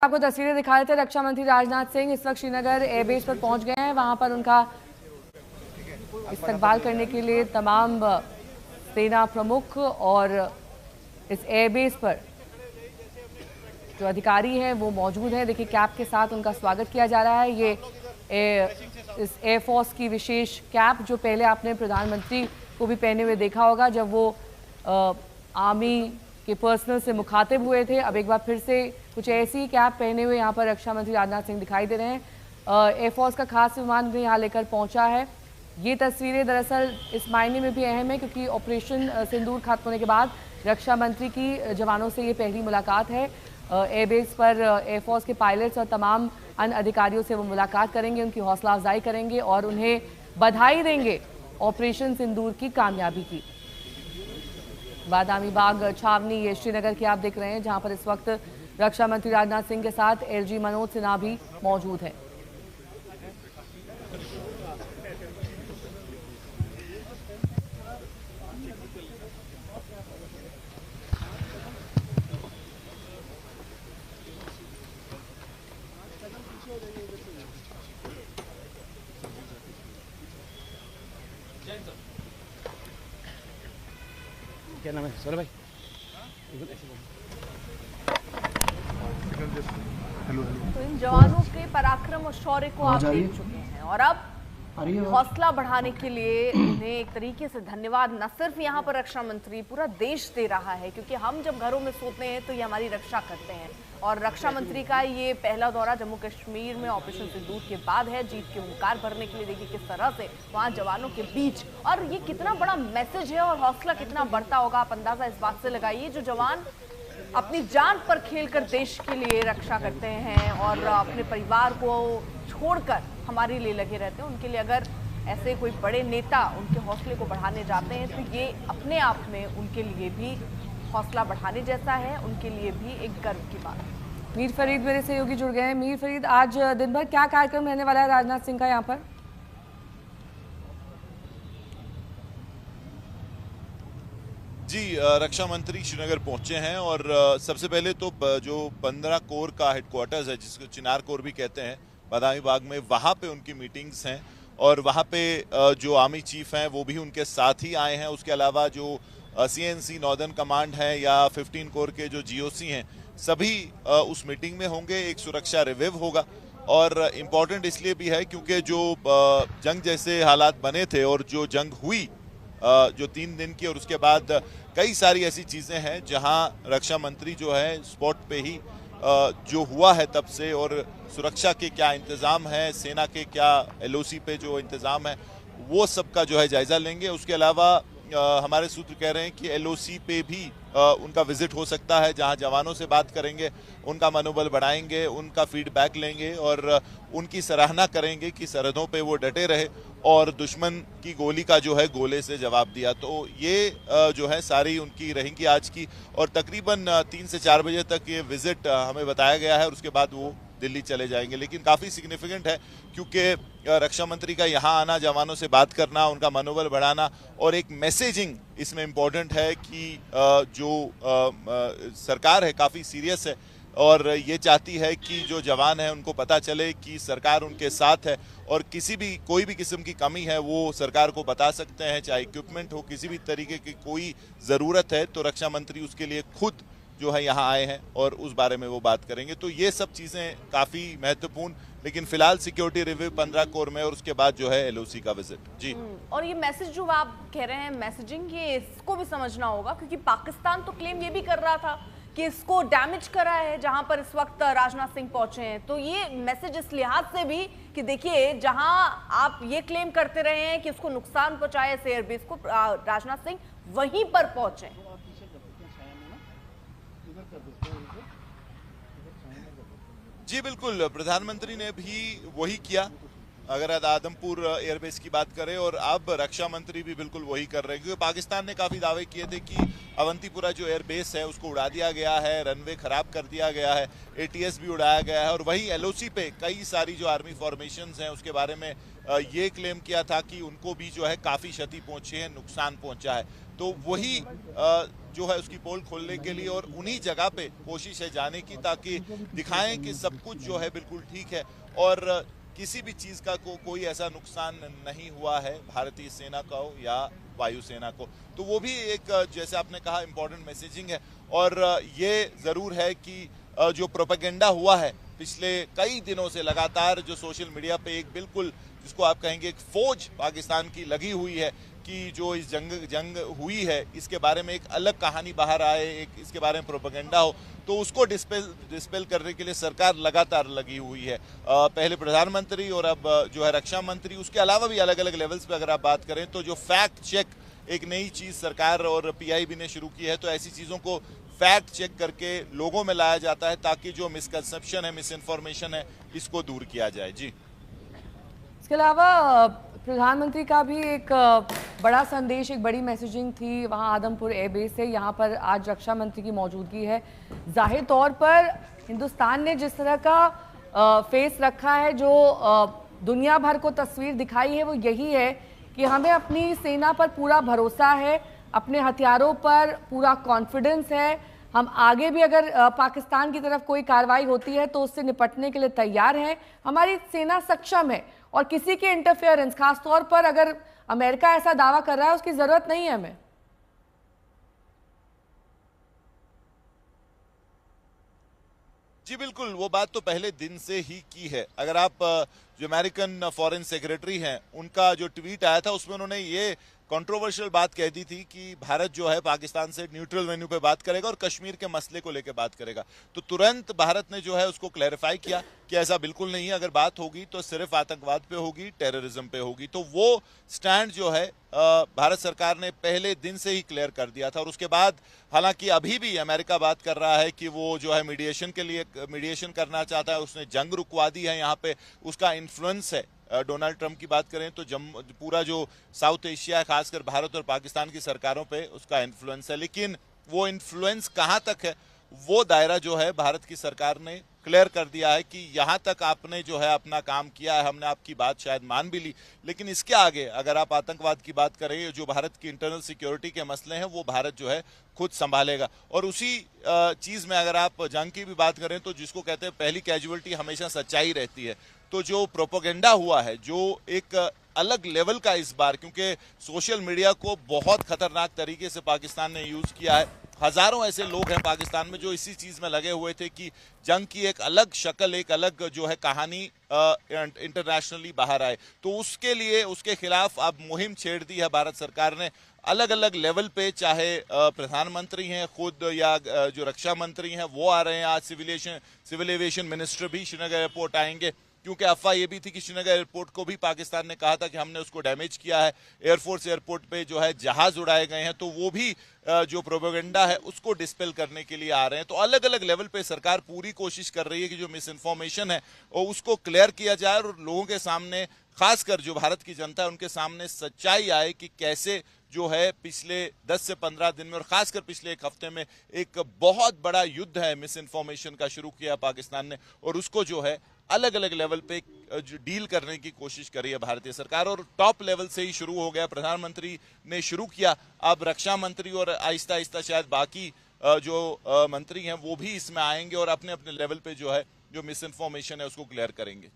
आपको तस्वीरें दिखा रहे थे। रक्षा मंत्री राजनाथ सिंह इस वक्त श्रीनगर एयरबेस पर पहुंच गए हैं। वहां पर उनका इस्तकबाल करने के लिए तमाम सेना प्रमुख और इस एयरबेस पर जो अधिकारी हैं वो मौजूद हैं। देखिए कैप के साथ उनका स्वागत किया जा रहा है। ये इस एयरफोर्स की विशेष कैप जो पहले आपने प्रधानमंत्री को भी पहने हुए देखा होगा जब वो आर्मी के पर्सनल से मुखातिब हुए थे। अब एक बार फिर से कुछ ऐसी कैप पहने हुए यहाँ पर रक्षा मंत्री राजनाथ सिंह दिखाई दे रहे हैं। एयरफोर्स का खास विमान भी यहाँ लेकर पहुँचा है। ये तस्वीरें दरअसल इस मायने में भी अहम है क्योंकि ऑपरेशन सिंदूर खत्म होने के बाद रक्षा मंत्री की जवानों से ये पहली मुलाकात है। एयरबेस पर एयरफोर्स के पायलट्स और तमाम अन्य अधिकारियों से वो मुलाकात करेंगे, उनकी हौसला अफजाई करेंगे और उन्हें बधाई देंगे ऑपरेशन सिंदूर की कामयाबी की। बादामी बाग छावनी ये श्रीनगर की आप देख रहे हैं जहां पर इस वक्त रक्षा मंत्री राजनाथ सिंह के साथ एलजी मनोज सिन्हा भी मौजूद है। क्या नाम है सर भाई? तो इन जवानों के पराक्रम और शौर्य को आप देख चुके हैं और अब हौसला बढ़ाने के लिए उन्हें एक तरीके से धन्यवाद न सिर्फ यहाँ पर रक्षा मंत्री पूरा देश दे रहा है क्योंकि हम जब घरों में सोते हैं तो ये हमारी रक्षा करते हैं और रक्षा मंत्री का ये पहला दौरा जम्मू कश्मीर में ऑपरेशन सिंदूर के बाद है। जीत के हुंकार भरने के लिए देखिए किस तरह से वहाँ जवानों के बीच और ये कितना बड़ा मैसेज है और हौसला कितना बढ़ता होगा। आप अंदाजा इस बात से लगाइए जो जवान अपनी जान पर खेलकर देश के लिए रक्षा करते हैं और अपने परिवार को छोड़कर हमारे लिए लगे रहते हैं, उनके लिए अगर ऐसे कोई बड़े नेता उनके हौसले को बढ़ाने जाते हैं तो ये अपने आप में उनके लिए भी हौसला बढ़ाने जैसा है, उनके लिए भी एक गर्व की बात है। मीर फरीद मेरे सहयोगी जुड़ गए हैं। मीर फरीद, आज दिन भर क्या कार्यक्रम रहने वाला है राजनाथ सिंह का यहाँ पर? जी, रक्षा मंत्री श्रीनगर पहुंचे हैं और सबसे पहले तो जो 15 कोर का हेडक्वार्टर्स है जिसको चिनार कोर भी कहते हैं बादामी बाग में, वहां पे उनकी मीटिंग्स हैं और वहां पे जो आर्मी चीफ हैं वो भी उनके साथ ही आए हैं। उसके अलावा जो सीएनसी नॉर्दर्न कमांड है या 15 कोर के जो जीओसी हैं सभी उस मीटिंग में होंगे। एक सुरक्षा रिव्यू होगा और इम्पोर्टेंट इसलिए भी है क्योंकि जो जंग जैसे हालात बने थे और जो जंग हुई जो 3 दिन की और उसके बाद कई सारी ऐसी चीज़ें हैं जहां रक्षा मंत्री जो है स्पॉट पे ही जो हुआ है तब से और सुरक्षा के क्या इंतज़ाम है, सेना के क्या एलओसी पे जो इंतज़ाम है वो सब का जो है जायज़ा लेंगे। उसके अलावा हमारे सूत्र कह रहे हैं कि एलओसी पे भी उनका विजिट हो सकता है जहां जवानों से बात करेंगे, उनका मनोबल बढ़ाएंगे, उनका फीडबैक लेंगे और उनकी सराहना करेंगे कि सरहदों पे वो डटे रहे और दुश्मन की गोली का जो है गोले से जवाब दिया। तो ये जो है सारी उनकी रहेंगी आज की और तकरीबन 3 से 4 बजे तक ये विजिट हमें बताया गया है और उसके बाद वो दिल्ली चले जाएंगे। लेकिन काफ़ी सिग्निफिकेंट है क्योंकि रक्षा मंत्री का यहाँ आना, जवानों से बात करना, उनका मनोबल बढ़ाना और एक मैसेजिंग इसमें इम्पोर्टेंट है कि जो सरकार है काफ़ी सीरियस है और ये चाहती है कि जो जवान है उनको पता चले कि सरकार उनके साथ है और कोई भी किस्म की कमी है वो सरकार को बता सकते हैं, चाहे इक्विपमेंट हो, किसी भी तरीके की कोई ज़रूरत है तो रक्षा मंत्री उसके लिए खुद जो है यहाँ आए हैं और उस बारे में वो बात करेंगे। तो ये सब चीज़ें काफ़ी महत्वपूर्ण, लेकिन फिलहाल सिक्योरिटी रिव्यू 15 कोर में और उसके बाद जो है एलओसी का विजिट। जी, और ये मैसेज जो आप कह रहे हैं मैसेजिंग, ये इसको भी समझना होगा क्योंकि पाकिस्तान तो क्लेम ये भी कर रहा था कि इसको डैमेज करा है जहां पर इस वक्त राजनाथ सिंह पहुंचे हैं। तो ये मैसेज इस लिहाज से भी कि देखिए जहां आप ये क्लेम करते रहे हैं कि उसको नुकसान पहुंचाए इस एयरबेस को, राजनाथ सिंह वहीं पर पहुंचे। जी बिल्कुल, प्रधानमंत्री ने भी वही किया अगर आदमपुर एयरबेस की बात करें और अब रक्षा मंत्री भी बिल्कुल वही कर रहे हैं क्योंकि पाकिस्तान ने काफ़ी दावे किए थे कि अवंतीपुरा जो एयरबेस है उसको उड़ा दिया गया है, रनवे खराब कर दिया गया है, एटीएस भी उड़ाया गया है और वही एलओसी पे कई सारी जो आर्मी फॉर्मेशंस हैं उसके बारे में ये क्लेम किया था कि उनको भी जो है काफ़ी क्षति पहुंची है, नुकसान पहुंचा है। तो वही जो है उसकी पोल खोलने के लिए और उन्हीं जगह पे कोशिश है जाने की, ताकि दिखाएं कि सब कुछ जो है बिल्कुल ठीक है और किसी भी चीज का कोई ऐसा नुकसान नहीं हुआ है भारतीय सेना का हो या वायुसेना को। तो वो भी एक, जैसे आपने कहा, इम्पोर्टेंट मैसेजिंग है। और ये जरूर है कि जो प्रोपेगेंडा हुआ है पिछले कई दिनों से लगातार, जो सोशल मीडिया पे एक बिल्कुल जिसको आप कहेंगे एक फौज पाकिस्तान की लगी हुई है कि जो इस जंग हुई है इसके बारे में एक अलग कहानी बाहर आए, एक इसके बारे में प्रोपेगेंडा हो, तो उसको डिस्पेल करने के लिए सरकार लगातार लगी हुई है। पहले प्रधानमंत्री और अब जो है रक्षा मंत्री, उसके अलावा भी अलग अलग लेवल्स पे अगर आप बात करें तो जो फैक्ट चेक एक नई चीज सरकार और पीआईबी ने शुरू की है, तो ऐसी चीजों को फैक्ट चेक करके लोगों में लाया जाता है ताकि जो मिसकंसेप्शन है, मिस इन्फॉर्मेशन है, इसको दूर किया जाए। जी, इसके अलावा प्रधानमंत्री का भी एक बड़ा संदेश, एक बड़ी मैसेजिंग थी वहाँ आदमपुर एयरबेस से। यहाँ पर आज रक्षा मंत्री की मौजूदगी है। जाहिर तौर पर हिंदुस्तान ने जिस तरह का फेस रखा है, जो दुनिया भर को तस्वीर दिखाई है, वो यही है कि हमें अपनी सेना पर पूरा भरोसा है, अपने हथियारों पर पूरा कॉन्फिडेंस है। हम आगे भी अगर पाकिस्तान की तरफ कोई कार्रवाई होती है तो उससे निपटने के लिए तैयार हैं। हमारी सेना सक्षम है और किसी के इंटरफेरेंस, खासतौर पर अगर अमेरिका ऐसा दावा कर रहा है, उसकी जरूरत नहीं है हमें। जी बिल्कुल, वो बात तो पहले दिन से ही की है। अगर आप जो अमेरिकन फॉरेन सेक्रेटरी हैं उनका जो ट्वीट आया था उसमें उन्होंने ये कंट्रोवर्शियल बात कह दी थी कि भारत जो है पाकिस्तान से न्यूट्रल वेन्यू पे बात करेगा और कश्मीर के मसले को लेकर बात करेगा। तो तुरंत भारत ने जो है उसको क्लैरिफाई किया कि ऐसा बिल्कुल नहीं है, अगर बात होगी तो सिर्फ आतंकवाद पे होगी, टेररिज्म पे होगी। तो वो स्टैंड जो है भारत सरकार ने पहले दिन से ही क्लियर कर दिया था। और उसके बाद हालांकि अभी भी अमेरिका बात कर रहा है कि वो जो है मीडिएशन करना चाहता है, उसने जंग रुकवा दी है, यहाँ पे उसका इन्फ्लुएंस है। डोनाल्ड ट्रंप की बात करें तो पूरा जो साउथ एशिया, खासकर भारत और पाकिस्तान की सरकारों पे उसका इन्फ्लुएंस है, लेकिन वो इन्फ्लुएंस कहाँ तक है, वो दायरा जो है भारत की सरकार ने क्लियर कर दिया है कि यहाँ तक आपने जो है अपना काम किया है, हमने आपकी बात शायद मान भी ली, लेकिन इसके आगे अगर आप आतंकवाद की बात करें, जो भारत की इंटरनल सिक्योरिटी के मसले हैं, वो भारत जो है खुद संभालेगा। और उसी चीज में अगर आप जंग की भी बात करें तो जिसको कहते हैं पहली कैजुअल्टी हमेशा सच्चाई रहती है। तो जो प्रोपोगेंडा हुआ है, जो एक अलग लेवल का इस बार, क्योंकि सोशल मीडिया को बहुत खतरनाक तरीके से पाकिस्तान ने यूज किया है। हजारों ऐसे लोग हैं पाकिस्तान में जो इसी चीज में लगे हुए थे कि जंग की एक अलग शक्ल, एक अलग जो है कहानी इंटरनेशनली बाहर आए। तो उसके लिए, उसके खिलाफ अब मुहिम छेड़ दी है भारत सरकार ने अलग अलग लेवल पे, चाहे प्रधानमंत्री हैं खुद या जो रक्षा मंत्री हैं वो आ रहे हैं। आज सिविल एविएशन मिनिस्टर भी श्रीनगर एयरपोर्ट आएंगे, क्योंकि अफवाह ये भी थी कि श्रीनगर एयरपोर्ट को भी पाकिस्तान ने कहा था कि हमने उसको डैमेज किया है। एयरफोर्स एयरपोर्ट पे जो है जहाज उड़ाए गए हैं, तो वो भी जो प्रोपेगेंडा है उसको डिस्पेल करने के लिए आ रहे हैं। तो अलग अलग लेवल पे सरकार पूरी कोशिश कर रही है कि जो मिस इन्फॉर्मेशन है और उसको क्लियर किया जाए और लोगों के सामने, खासकर जो भारत की जनता है उनके सामने सच्चाई आए कि कैसे जो है पिछले 10 से 15 दिन में और खासकर पिछले एक हफ्ते में एक बहुत बड़ा युद्ध है मिस इन्फॉर्मेशन का शुरू किया पाकिस्तान ने, और उसको जो है अलग अलग लेवल पे डील करने की कोशिश करी है भारतीय सरकार। और टॉप लेवल से ही शुरू हो गया, प्रधानमंत्री ने शुरू किया, अब रक्षा मंत्री और आहिस्ता आहिस्ता शायद बाकी जो मंत्री हैं वो भी इसमें आएंगे और अपने अपने लेवल पे जो है जो मिस इन्फॉर्मेशन है उसको क्लियर करेंगे।